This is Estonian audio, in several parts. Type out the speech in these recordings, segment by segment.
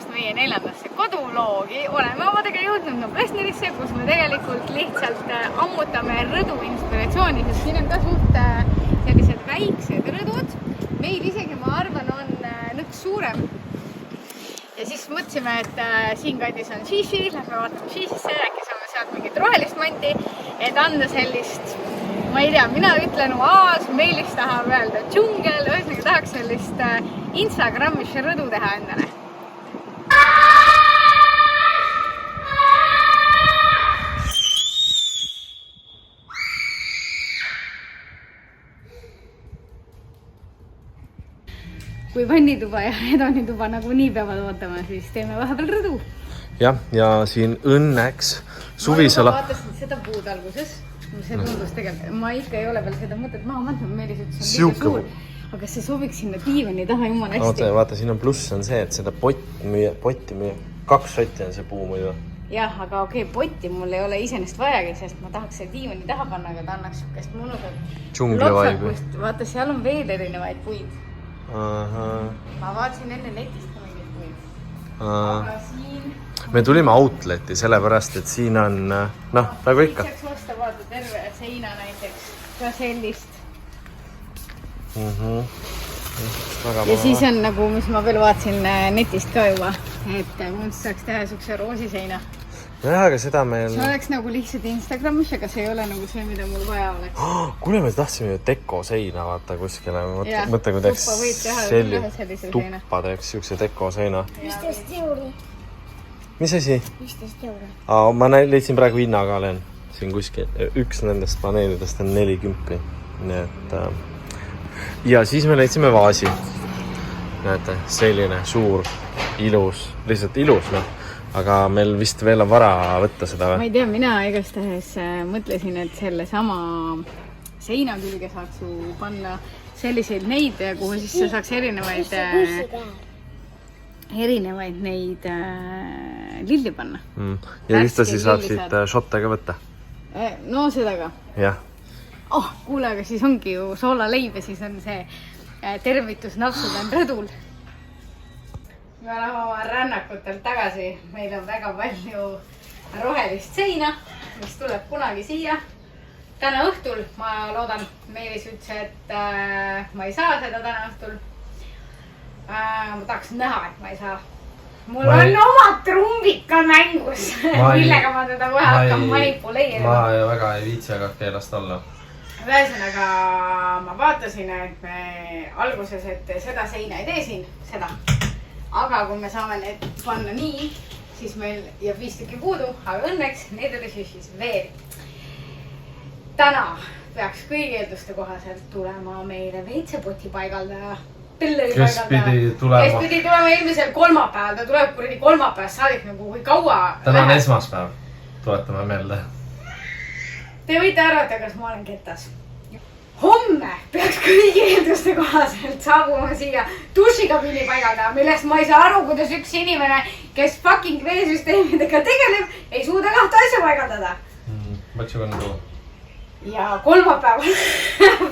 tulemast meie 4. koduloogi. Oleme omadega jõudnud Noblessnerisse, kus me tegelikult lihtsalt ammutame rõdu inspiratsiooni, sest siin on ka suht sellised väiksed rõdud. Meil isegi, ma arvan, on nõks suurem. Ja siis mõtlesime, et siin kandis on Shishi, lähme vaatame Shishisse, äkki saame sealt mingit rohelist manti, et anda sellist, ma ei tea, mina ütlen oaas, Meelis tahab öelda džungel, ühesõnaga tahaks sellist Instagramis rõdu teha endale. Kui vannituba ja hedonituba nagu nii peavad ootama, siis teeme vahepeal rõdu. Jah, ja siin õnneks suvisala... Ma vaatasin seda puud alguses. See tundus tegelikult. Ma ikka ei ole veel seda mõtet maha mõtnud. Meelis ütles, on liiga suur. Aga see sobiks sinna diivani taha jumala hästi. Vaata, siin on pluss on see, et seda potti müüa. 2 sotti on see puu muidu. Jah, aga okei, potti mul ei ole isenest vajagi, sest ma tahaks see diivani taha panna, aga ta annaks sukest mõnusat lotsakust. Vaata, seal on veel erinevaid puid. Ma vaatasin enne netist ka mingid puid. Aga siin... Me tulime outleti sellepärast, et siin on, nagu ikka. Saaks osta vaata terve seina näiteks, ka sellist. Ja siis on nagu, mis ma veel vaatasin netist ka juba, et mõnest saaks teha sukse roosiseina. Jah, aga seda meil... See oleks nagu lihtsalt Instagramis, aga see ei ole nagu see, mida mul vaja oleks. Kuule, me tahtsime ju deko seina vaata kuskile. Mõtle, kui teeks tuppa teeks siukse deko seina. 15 euri. Mis asi? 15 euri. Ma leidsin praegu hinna ka olen siin kuskil. Üks nendest paneelidest on 40. Nii et... Ja siis me leidsime vaasi. Näete, selline suur, ilus, lihtsalt ilus, Aga meil vist veel on vara võtta seda või? Ma ei tea, mina igastahes mõtlesin, et selle sama seina külge saaks ju panna selliseid neid, kuhu siis sa saaks erinevaid neid lilli panna. Ja ühtlasi saab siit šotte ka võtta? No seda ka. Jah. Kuule, aga siis ongi ju soolaleib ja siis on see tervitusnapsud on rõdul. Me oleme oma rännakutelt tagasi. Meil on väga palju rohelist seina, mis tuleb kunagi siia. Täna õhtul, ma loodan, Meelis ütles, et ma ei saa seda täna õhtul. Ma tahaks näha, et ma ei saa. Mul on omad trumbid ka mängus, millega ma teda kohe hakkan manipuleerima. Ma väga ei viitsi aga keelast olla. Ühesõnaga, ma vaatasin, et me alguses, et seda seina ei tee siin, seda. Aga kui me saame need panna nii, siis meil jääb 5 tükki puudu, aga õnneks neid oli siis veel. Täna peaks kõigi eelduste kohaselt tulema meile veitsepoti paigaldaja. Kes pidi tulema eelmisel kolmapäeval, ta tuleb kuradi kolmapäevast saadik nagu kui kaua. Täna on esmaspäev, tuletame meelde. Te võite arvata, kas ma olen kettas. Homme peaks kõigi eelduste kohaselt saabuma siia dušikabiini paigaldaja, millest ma ei saa aru, kuidas üks inimene, kes fucking veesüsteemidega tegeleb, ei suuda 2 asja paigaldada. Mõtsu kõndu. Ja kolmapäeval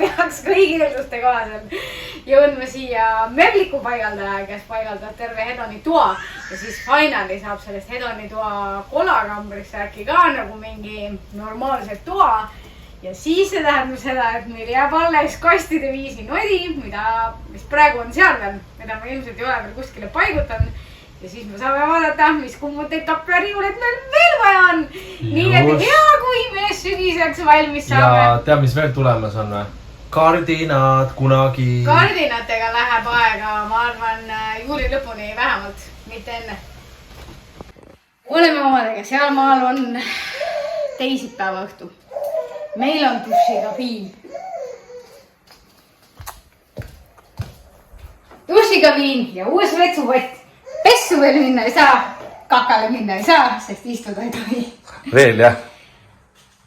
peaks kõigi eelduste kohaselt jõudma siia möbliku paigaldaja, kes paigaldab terve hedoni toa. Ja siis finali saab sellest hedoni toa kolakambrist äkki ka nagu mingi normaalse toa. Ja siis see tähendab seda, et meil jääb alles kastide viisi nodi, mis praegu on seal veel, mida ma ilmselt ei ole veel kuskile paigutan. Ja siis me saame vaadata, mis kummuteid kaplariulet meil veel vaja on. Nii et hea, kui me sügiseks valmis saame. Ja tea, mis veel tulemas on või? Kardinad kunagi. Kardinatega läheb aega, ma arvan, juuli lõpuni vähemalt, mitte enne. Oleme omadega, seal maal on teisipäeva õhtu. Meil on dušikabiin. Dušikabiin ja uus vetsupott. Pessu veel minna ei saa, kakale minna ei saa, sest istuda ei tohi. Veel, jah?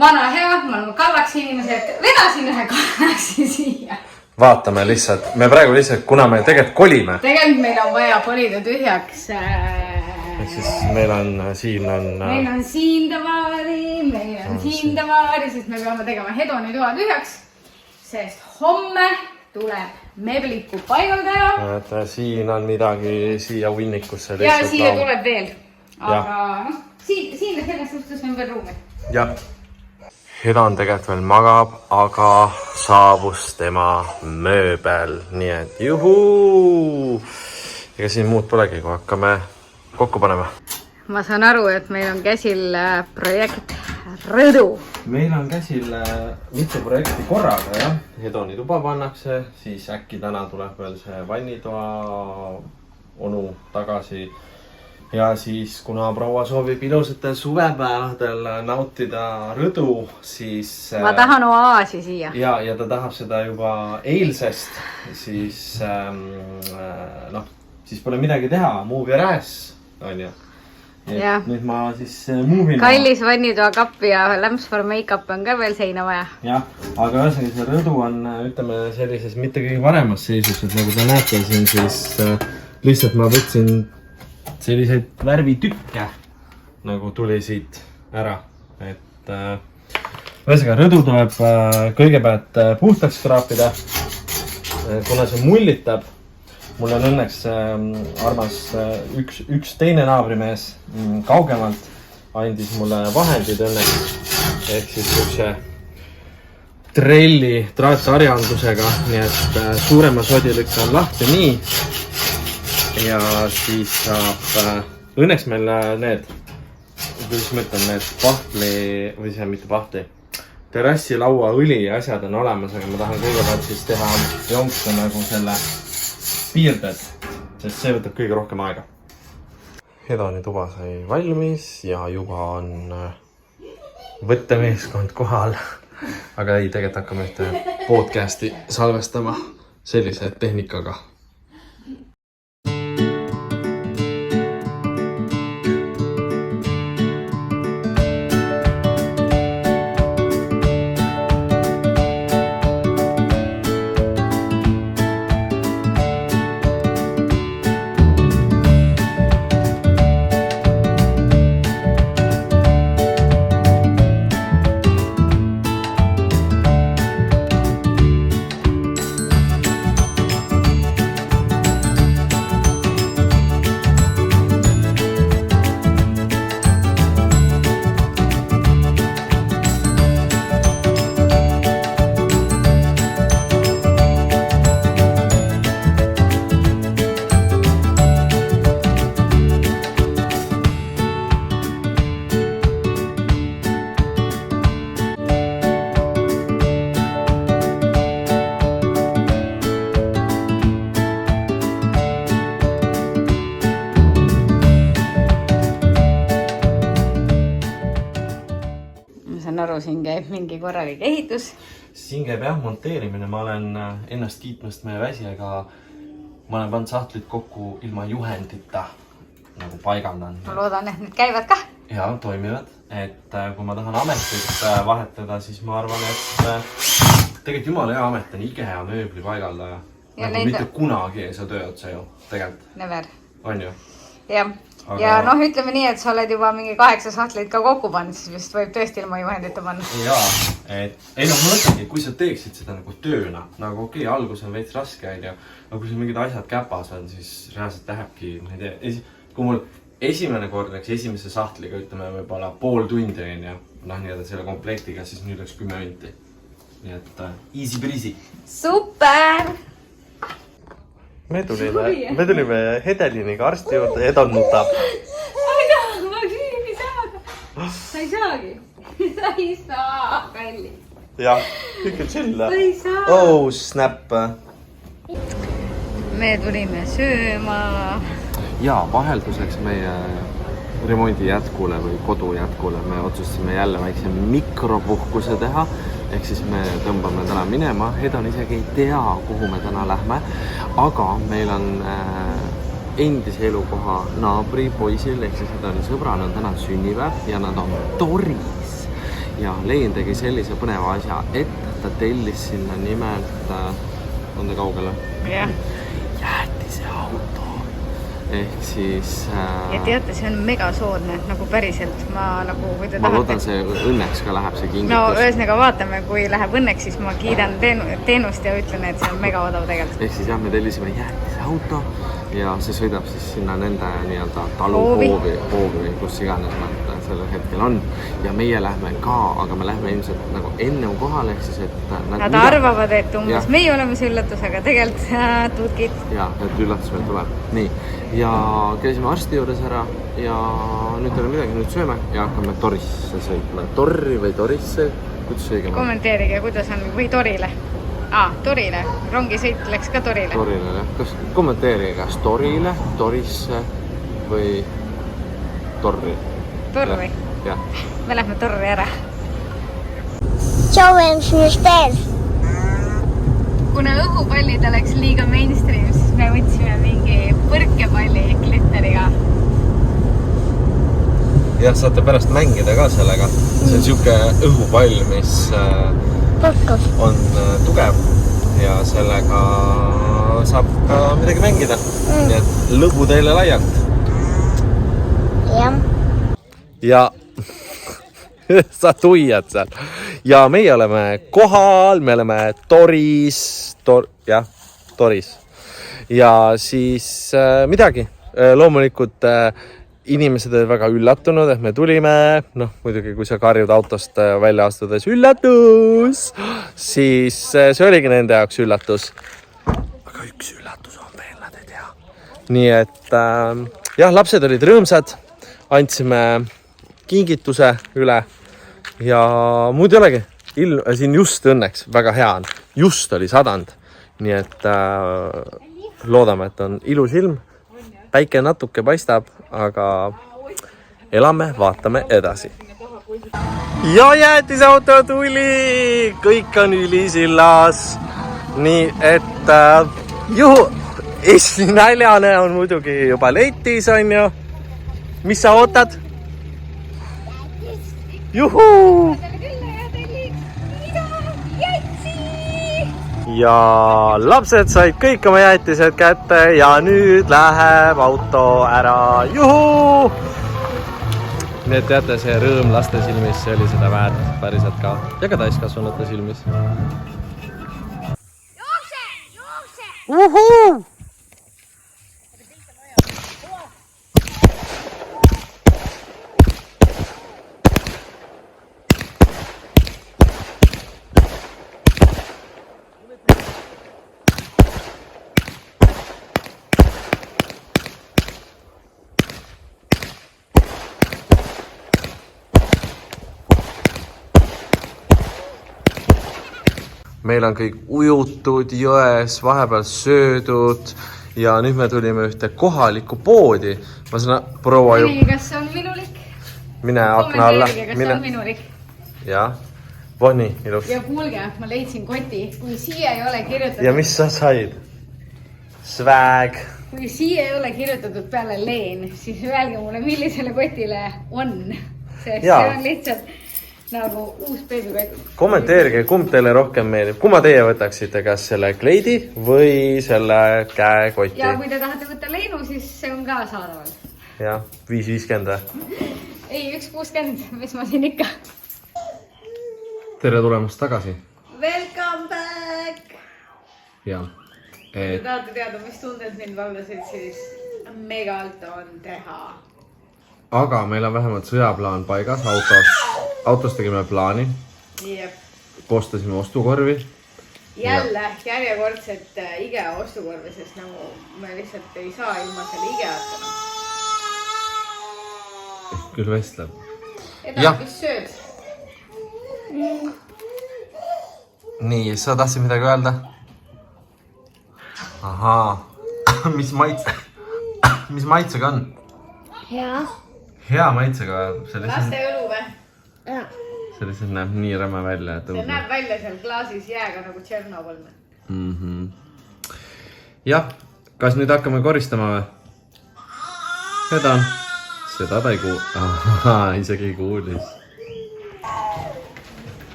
Vana hea, ma olen kallaks inimesed, vedasin ühe kallaksi siia. Vaatame lihtsalt, me praegu lihtsalt, kuna me tegelikult kolime. Tegelikult meil on vaja kolida tühjaks. Siis meil on siin tavari, sest me peame tegema hedoni toa tühjaks. Sest homme tuleb Mevliku paigaldaja. Et siin on midagi siia hunnikusse. Ja siia tuleb veel. Aga siin selles suhtes on veel ruumi. Jah. Hedon tegelikult veel magab, aga saabus tema mööbel. Nii et juhuu! Ega siin muud polegi, kui hakkame kokku panema. Ma saan aru, et meil on käsil projekt Rõdu. Meil on käsil mitu projekti korraga, jah. Hedoni tuba pannakse, siis äkki täna tuleb veel see vannitoa onu tagasi. Ja siis, kuna proua soovib ilusatel suvepäevadel nautida Rõdu, siis... Ma tahan oaasi siia. Ja ta tahab seda juba eilsest, siis, siis pole midagi teha, move your ass, on ju. Nüüd ma siis muuvin. Kallis vannitoa kapp ja Lamps for Makeup on ka veel seina vaja. Jah, aga ühesõnaga see Rõdu on, ütleme, sellises mitte kõige paremas seisus, et nagu te näete siin, siis lihtsalt ma võtsin selliseid värvitükke, nagu tuli siit ära. Et ühesõnaga Rõdu tuleb kõigepealt puhtaks kraapida, kuna see mullitab. Mul on õnneks armas üks teine naabrimees kaugemalt andis mulle vahendid õnneks. Ehk siis üks trelli traatsarjandusega, nii et suurema sodilükk on lahti nii. Ja siis saab õnneks meil need, kuidas ma ütlen, need pahtli, või see mitte pahtli, terrassi laua õli ja asjad on olemas, aga ma tahan kõigepealt siis teha jonksu nagu selle piirded, sest see võtab kõige rohkem aega. Hedoni tuba sai valmis ja juba on võttemeeskond kohal. Aga ei, tegelikult hakkame ühte podcasti salvestama sellise tehnikaga. Siin käib mingi korralik ehitus. Siin käib jah monteerimine. Ma olen ennast kiitmast meie väsijaga. Ma olen pannud sahtlit kokku ilma juhendita. Nagu paigaldan. Ma loodan, et need käivad ka. Ja, toimivad. Et kui ma tahan ametit vahetada, siis ma arvan, et tegelikult jumala hea amet on IKEA mööbli paigaldaja. Nagu mitte kunagi ei saa töö otsa ju. Tegelikult. Never. On ju? Jah. Ja noh, ütleme nii, et sa oled juba mingi 8 sahtleid ka kokku pannud, siis vist võib tõesti ilma juhendita panna. Jaa, et ei noh, ma mõtlengi, kui sa teeksid seda nagu tööna, nagu okei, algus on veits raske, aga kui sul mingid asjad käpas on, siis reaalselt lähebki, ma ei tea, kui mul esimene kord läks esimese sahtliga, ütleme võib-olla pool tundi on ja noh, nii-öelda selle komplektiga, siis nüüd läks 10 minti. Nii et easy breezy. Super! Me tulime Hedeliniga arsti juurde, Hedon nutab. Ma ei saada. Sa ei saagi. Sa ei saa, kalli. Jah, ikka chilla. Sa ei saa. Oh, snap. Me tulime sööma. Ja vahelduseks meie remondi jätkule või kodu jätkule me otsustasime jälle väikse mikropuhkuse teha. Ehk siis me tõmbame täna minema. Hedon isegi ei tea, kuhu me täna lähme. Aga meil on endise elukoha naabri poisil, ehk siis Hedoni sõbral on täna sünnipäev ja nad on Toris. Ja Lein tegi sellise põneva asja, et ta tellis sinna nimelt, on ta kaugele? Jah. Jäätise auto. ehk siis ja teate, see on mega soodne, nagu päriselt. Ma nagu, kui te ma tahate... loodan, see õnneks ka läheb see kingitus. No ühesõnaga vaatame, kui läheb õnneks, siis ma kiidan teenust ja ütlen, et see on mega odav tegelikult. Ehk siis jah, me tellisime jäätise auto ja see sõidab siis sinna nende nii-öelda taluhoovi või kus iganes nad sellel hetkel on. Ja meie lähme ka, aga me lähme ilmselt nagu enne kohale, ehk siis, et nad arvavad, et umbes meie oleme see üllatus, aga tegelikult tutkid. Ja, et üllatus meil tuleb. Nii, ja käisime arsti juures ära ja nüüd ei ole midagi, nüüd sööme ja hakkame Torisse sõitma. Torri või Torisse, kuidas õigem on? Kommenteerige, kuidas on, või Torile. Torile. Rongisõit läks ka Torile. Torile, jah. Kas kommenteerige, kas Torile, Torisse või Torri? Torri? Jah. Me lähme Torri ära. Joen süsteem. Kuna õhupallid oleks liiga mainstream, siis me võtsime mingi põrkepalli glitteriga. Jah, saate pärast mängida ka sellega. See on siuke õhupall, mis on tugev ja sellega saab ka midagi mängida. Nii et lõbu teile laialt. Jah. Ja sa tuiad seal. Ja meie oleme kohal, me oleme Toris. Toris. Ja siis midagi. Loomulikult inimesed olid väga üllatunud, et me tulime. Noh, muidugi, kui sa karjud autost välja astudes üllatus, siis see oligi nende jaoks üllatus. Aga üks üllatus on veel, nad ei tea. Nii et jah, lapsed olid rõõmsad. Andsime kingituse üle ja muud ei olegi. Siin just õnneks väga hea on. Just oli sadand. Nii et loodame, et on ilus ilm. Päike natuke paistab, aga elame, vaatame edasi. Ja jäätisauto tuli! Kõik on ülisillas. Nii et esinaljane on muidugi juba letis, on ju. Mis sa ootad? Juhuu! Ja lapsed said kõik oma jäätised kätte ja nüüd läheb auto ära. Juhuu! Nii et teate, see rõõm laste silmis, see oli seda väärt päriselt ka. Ja ka täiskasvanute silmis. Jookse! Uhuu! Meil on kõik ujutud jões, vahepeal söödud ja nüüd me tulime ühte kohalikku poodi. Ma saan proua ju... Kas on minulik? Mine akna alla. Kommenteerige, kas on minulik? Jah. Voni, ilus. Ja kuulge, ma leidsin koti. Kui siia ei ole kirjutatud... Ja mis sa said? Swag. Kui siia ei ole kirjutatud peale leen, siis öelge mulle, millisele kotile on. Sest see on lihtsalt... nagu uus beebikott. Kommenteerige, kumb teile rohkem meeldib. Kumma teie võtaksite, kas selle kleidi või selle käekoti? Ja kui te tahate võtta leinu, siis see on ka saadaval. Jah, 5.50. Ei, 1.60, mis ma siin ikka. Tere tulemast tagasi. Welcome back! Ja. Kui tahate teada, mis tunded mind valdasid, siis megalt on teha. Aga meil on vähemalt sõjaplaan paigas autos tegime plaani. Jep. Postasime ostukorvi. Jälle järjekordselt IGEA ostukorvi, sest nagu me lihtsalt ei saa ilma selle IGEA-tena. Küll vestleb. Eda, mis sööd? Nii, sa tahtsid midagi öelda? Ahaa. Mis maitsega on? Hea. Hea maitsega. Laste õlu või? Jaa. See lihtsalt näeb nii räme välja. See näeb välja seal klaasis jääga nagu Tšernobõlne. Jah, kas nüüd hakkame koristama või? Seda on. Seda ta ei Ahaa, isegi kuulis.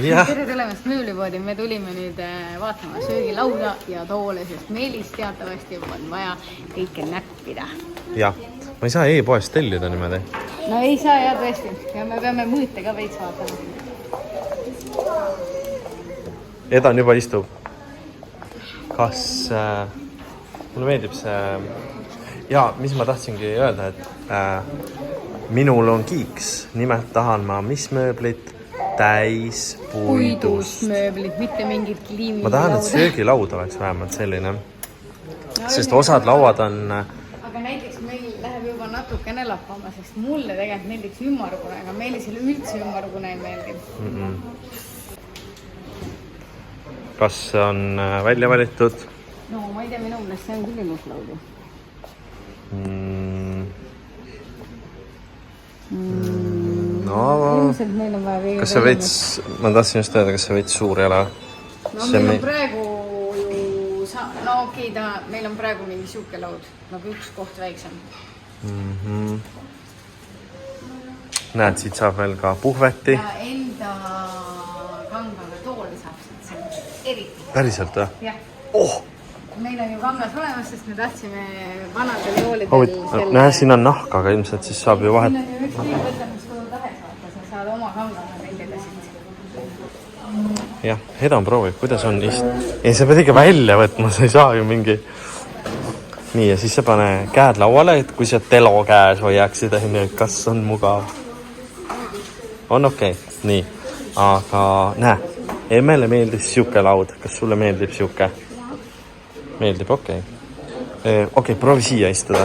tere tulemast mööblipoodi, me tulime nüüd vaatama söögilauda ja toole, sest Meelis teatavasti on vaja kõike näppida. jah, ma ei saa e-poest tellida niimoodi. No ei saa jah tõesti ja me peame mõõte ka veits vaatama. Edan juba istub. Kas mulle meeldib see ja mis ma tahtsingi öelda, et minul on kiiks, nimelt tahan ma mis mööblit täis puidust mööblit, mitte mingit kliimi. Ma tahan, et söögilaud oleks vähemalt selline, sest osad lauad on aga näiteks meil läheb juba natukene lappama, sest mulle tegelikult meeldiks ümmargune, aga Meelisele üldse ümmargune ei meeldi. Kas on välja valitud? No ma ei tea, minu mõnest see on küll ilus laudu. No, ilmselt meil on vaja kas see veits, ma tahtsin just öelda, kas see veits suur ei ole? No meil on praegu ju, no okei, meil on praegu mingi siuke laud, nagu üks koht väiksem. Näed, siit saab veel ka puhveti. Ja enda kangaga tooli saab siit see eriti. Päriselt või? Jah. Oh! Meil on ju kangas olemas, sest me tahtsime vanadel toolidel Näe, siin on nahk, aga ilmselt siis saab ju vahet. Siin on ju üks liiv võtta, mis kodu taheks vaata, sa saad oma kangaga tellida siit. Jah, Edan proovib, kuidas on ei, sa pead ikka välja võtma, sa ei saa ju mingi nii, ja siis sa pane käed lauale, et kui sa telo käes hoiaksid, kas on mugav. On okei, nii, aga näe, emmele meeldis siuke laud, kas sulle meeldib siuke? Meeldib, okei. Okei, proovi siia istuda.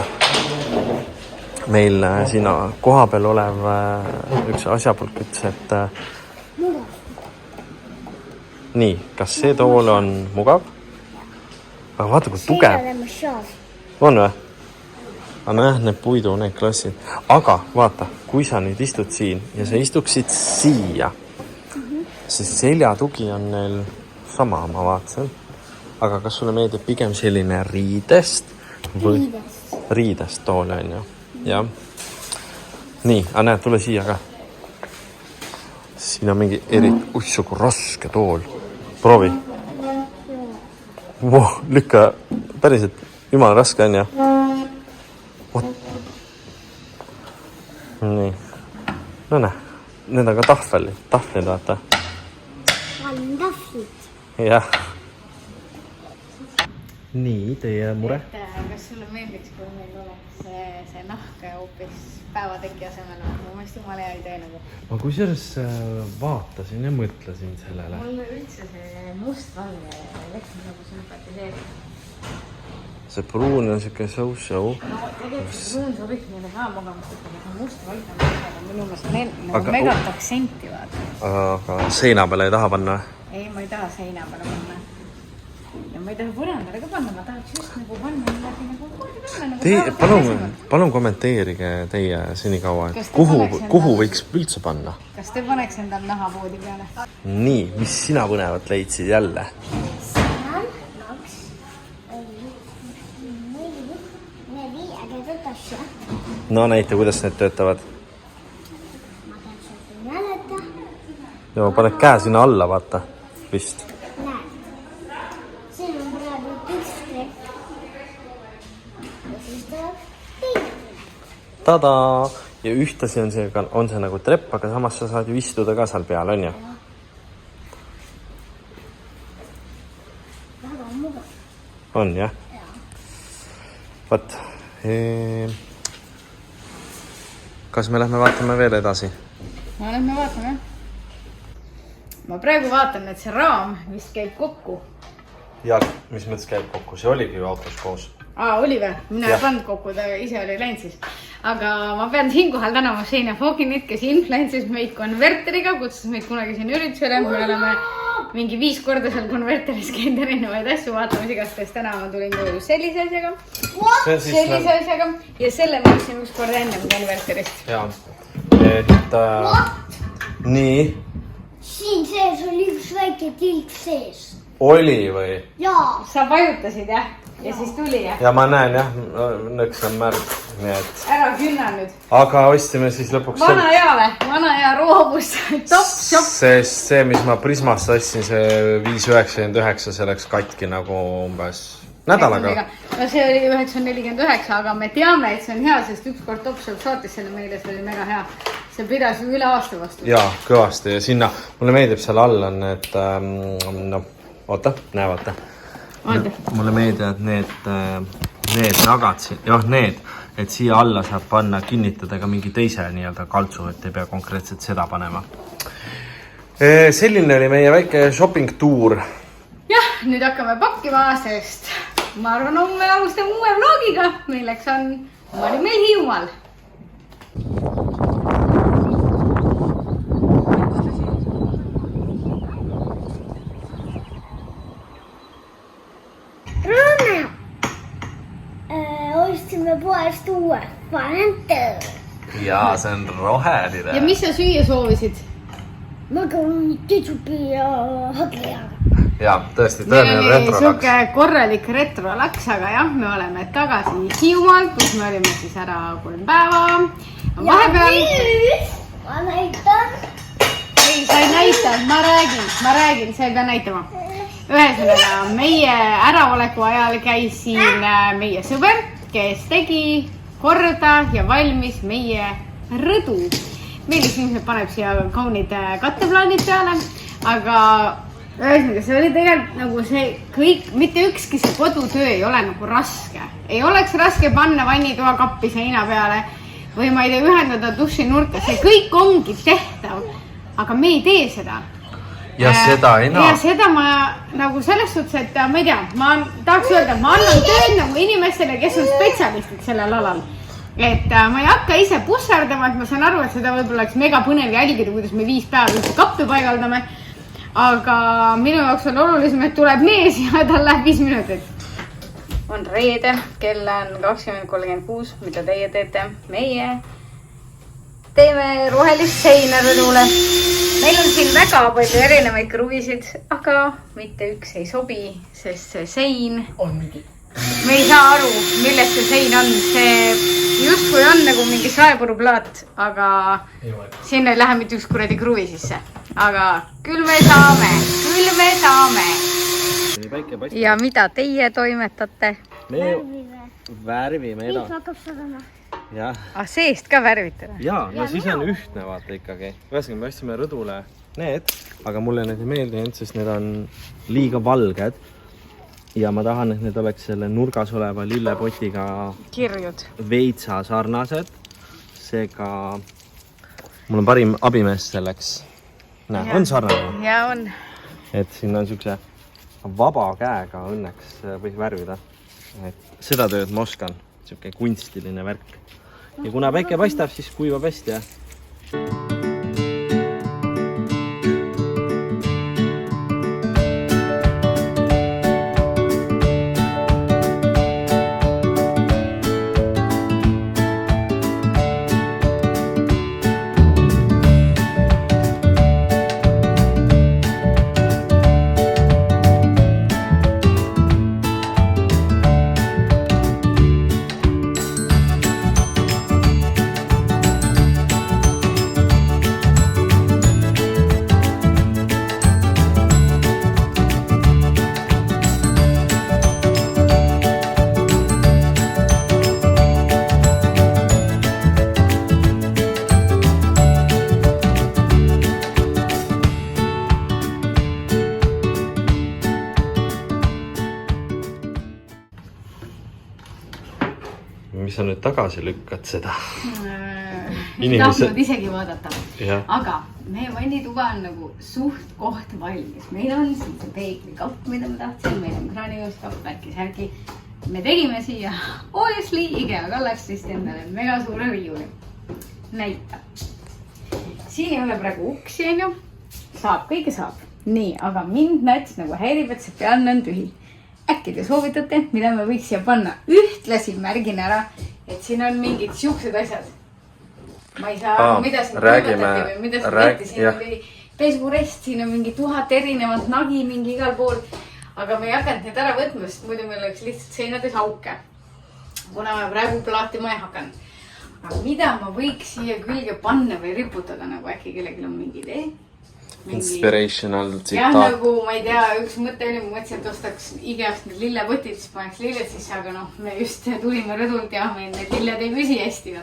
Meil siin koha peal olev üks asjapulk ütles, et nii, kas see tool on mugav? Aga vaata, kui tugev. On või? Aga näe, need puidu, need klassid. Aga vaata, kui sa nüüd istud siin ja sa istuksid siia, sest seljatugi on neil sama, ma vaatasin. Aga kas sulle meeldib pigem selline riidest? Riidest tool on ju. Jah. Nii, aga näed, tule siia ka. Siin on mingi kui raske tool. Proovi. Lükka, päriselt, jumala raske on ja. Nii. No näe, need on ka tahvlid vaata. On tahvlid. Jah. Nii, teie mure? Kas sulle meeldiks, kui meil oleks see nahk hoopis päevateki asemel? Mu meelest jumala hea idee nagu. Ma kusjuures vaatasin ja mõtlesin sellele. Mulle üldse see mustvalge lehtne nagu sümpatiseerib. See pruun on siuke so-so. No tegelikult see pruun sobiks meile ka magamast, aga mustvalge on minu meelest nagu megat aktsenti vaata. Aga seina peale ei taha panna? Ei, ma ei taha seina peale panna. Ja ma ei taha põrandale ka panna, ma tahaks just nagu panna nagu palun kommenteerige teie senikaua, et kuhu võiks üldse panna? Kas te paneks endal nahapoodi peale? Nii, mis sina põnevat leidsid jälle? Seal, kaks, neli ägedat asja. No näita, kuidas need töötavad. Ma täpselt ei mäleta. No paned käe sinna alla, vaata, vist. Siin on praegu üks trepp. Ja siis tuleb teine. Tada! Ja ühtasi on see nagu trepp, aga samas sa saad ju istuda ka seal peal, on ju? Väga mugav. On, jah? Võt. Kas me lähme vaatame veel edasi? No lähme vaatame. Ma praegu vaatan, et see raam vist käib kokku. Ja, mis mõttes käib kokku? See oligi ju autos koos. Oli või? Mina ei pannud kokku, ta ise oli läinud siis. Aga ma pean siinkohal tänama Sheina Foginit, kes influences meid konverteriga, kutsus meid kunagi siin üritusele. Me oleme mingi 5 korda seal konverteris käinud erinevaid asju vaatamas igastest. Täna ma tulin koju sellise asjaga. Sellise asjaga. Ja selle ma ütlesin üks kord ennem konverterist. Jaa. Nii. Siin sees oli üks väike tilk sees. Oli või? Jaa. Sa vajutasid, jah? ja siis tuli jah. ja ma näen jah, nõks on märg, nii et. Ära künna nüüd. Aga ostsime siis lõpuks. Vana hea roobus, top shop. Sest see, mis ma Prismast ostsin, see 5,99, see läks katki nagu umbes nädalaga. No see oli 9,49, aga me teame, et see on hea, sest ükskord top shop saatis selle meile, see oli mega hea. See pidas ju üle aasta vastu. Jaa, kõvasti ja sinna, mulle meeldib seal all on need, oota, näe vaata. Mulle meeldivad need nagad siin, need, et siia alla saab panna, kinnitada ka mingi teise nii-öelda kaltsu, et ei pea konkreetselt seda panema. Selline oli meie väike shopping tuur. Jah, nüüd hakkame pakkima, sest ma arvan, me alustame uue vlogiga, milleks on, ma olin meil Hiiumaal. Ostsime poest uue Fanta. Jaa, see on roheline. Ja mis sa süüa soovisid? Makaronid, ketšupi ja haglijaga. Jaa, tõesti, tõeline retrolaks. Suke korralik retrolaks, aga jah, me oleme tagasi Hiiumaal, kus me olime siis ära 3 päeva. Vahepeal... Ma näitan. Ei, sa ei näita, ma räägin, sa ei pea näitama. Ühesõnaga, meie äraoleku ajal käis siin meie sõber, kes tegi korda ja valmis meie rõdu. Meelis ilmselt paneb siia kaunid katteplaanid peale, aga ühesõnaga, see oli tegelikult nagu see kõik, mitte ükski see kodutöö ei ole nagu raske. Ei oleks raske panna vannitoa kappi seina peale või ma ei tea, ühendada duši nurka, see kõik ongi tehtav, aga me ei tee seda. Ja seda ei Ja seda ma nagu selles suhtes, et ma ei tea, ma tahaks öelda, ma annan tööd nagu inimestele, kes on spetsialistid sellel alal. Et ma ei hakka ise pussardama, et ma saan aru, et seda võib-olla oleks mega põnev jälgida, kuidas me 5 päeva üldse kappi paigaldame. Aga minu jaoks on olulisem, et tuleb mees ja tal läheb 5 minutit. On reede, kell on 20:36, mida teie teete? Meie teeme rohelist seina rõdule. Meil on siin väga palju erinevaid kruvisid, aga mitte üks ei sobi, sest see sein on mingi. Me ei saa aru, millest see sein on. See justkui on nagu mingi saepuruplaat, aga sinna ei lähe mitte üks kuradi kruvi sisse. Aga küll me saame. Ja mida teie toimetate? Me värvime eda. Kõik hakkab sadama. Seest ka värvitada? Jaa, no siis on ühtne vaata ikkagi. Ühesõnaga, me ostsime rõdule need, aga mulle need ei meeldinud, sest need on liiga valged. Ja ma tahan, et need oleks selle nurgas oleva lillepotiga kirjud. Veitsa sarnased. Seega mul on parim abimees selleks. Näe, on sarnane. Ja on. Et siin on siukse vaba käega õnneks võib värvida. Et seda tööd ma oskan. Siuke kunstiline värk. Ja kuna päike paistab, siis kuivab hästi. Mis sa nüüd tagasi lükkad seda? Tahtnud isegi vaadata. Ja. Aga meie vannituba on nagu suht koht valmis. Meil on siin see peeglikapp, mida ma tahtsin. Meil on kraanijuuskapp, värki-särgi. Me tegime siia obviously IKEA Galaxist endale mega suure riiuli. Näita. Siin ei ole praegu uksi, on ju. Saab, kõike saab. Nii, aga mind nats nagu häirib, et see pealne on tühi. Äkki te soovitate, mida me võiks siia panna? Ühtlasi märgin ära, et siin on mingid siuksed asjad. Ma ei saa aru, mida siin toimetati või mida siin võeti. Siin oli pesurest, siin on mingi 1000 erinevat nagi mingi igal pool. aga me ei hakanud neid ära võtma, sest muidu meil oleks lihtsalt seinades auke. Kuna me praegu plaatima ei hakanud. Aga mida ma võiks siia külge panna või riputada, nagu äkki kellelgi on mingi idee? Inspirational tsitaat. Jah, nagu ma ei tea, üks mõte oli, ma mõtlesin, et ostaks igeast need lillepotid, siis paneks lilled sisse, aga noh, me just tulime rõdult ja meil need lilled ei püsi hästi.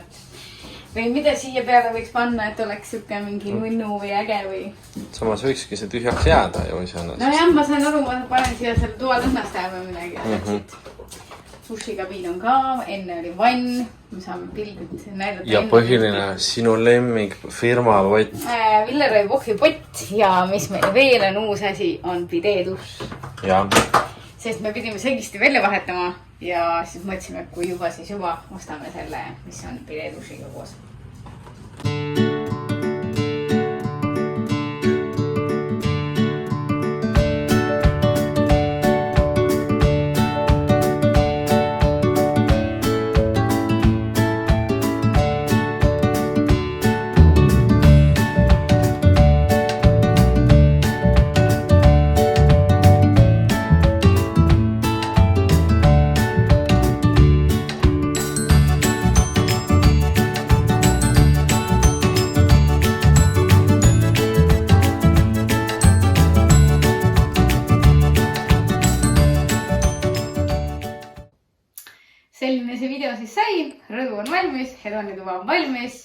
Või mida siia peale võiks panna, et oleks siuke mingi nunnu või äge või... Samas võikski see tühjaks jääda ju iseenesest. No jah, ma sain aru, ma panen siia selle toalõhnast või midagi. Dušikabiin on ka, enne oli vann, me saame pildid näidata. Ja põhiline sinu lemmik firma pott. Villeroi Vohvi pott ja mis meil veel on uus asi, on bideedušš. Ja. Sest me pidime segisti välja vahetama ja siis mõtlesime, kui juba siis juba ostame selle, mis on bideedušiga koos. Selline see video siis sai, rõdu on valmis, hedonituba on valmis,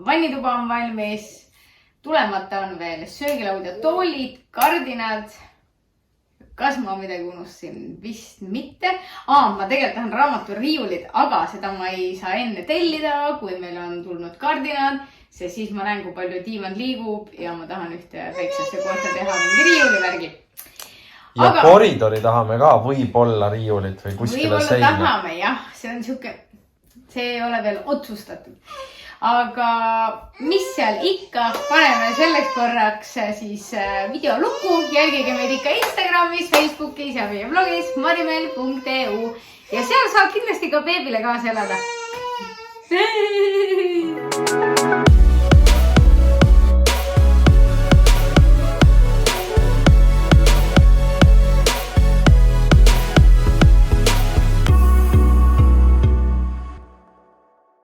vannituba on valmis, tulemata on veel söögilaud ja toolid, kardinad. Kas ma midagi unustasin? Vist mitte. Ma tegelikult tahan raamaturiiulid, aga seda ma ei saa enne tellida, kui meil on tulnud kardinad, sest siis ma näen, kui palju diivan liigub ja ma tahan ühte väiksesse kohta teha mingi riiulivärgi. Ja koridori tahame ka võib-olla riiulit või kuskile seina. Võib-olla tahame, jah. See on siuke, see ei ole veel otsustatud. Aga mis seal ikka, paneme selleks korraks siis video lukku. Jälgige meid ikka Instagramis, Facebookis ja meie blogis marimel.eu. Ja seal saab kindlasti ka beebile kaasa elada.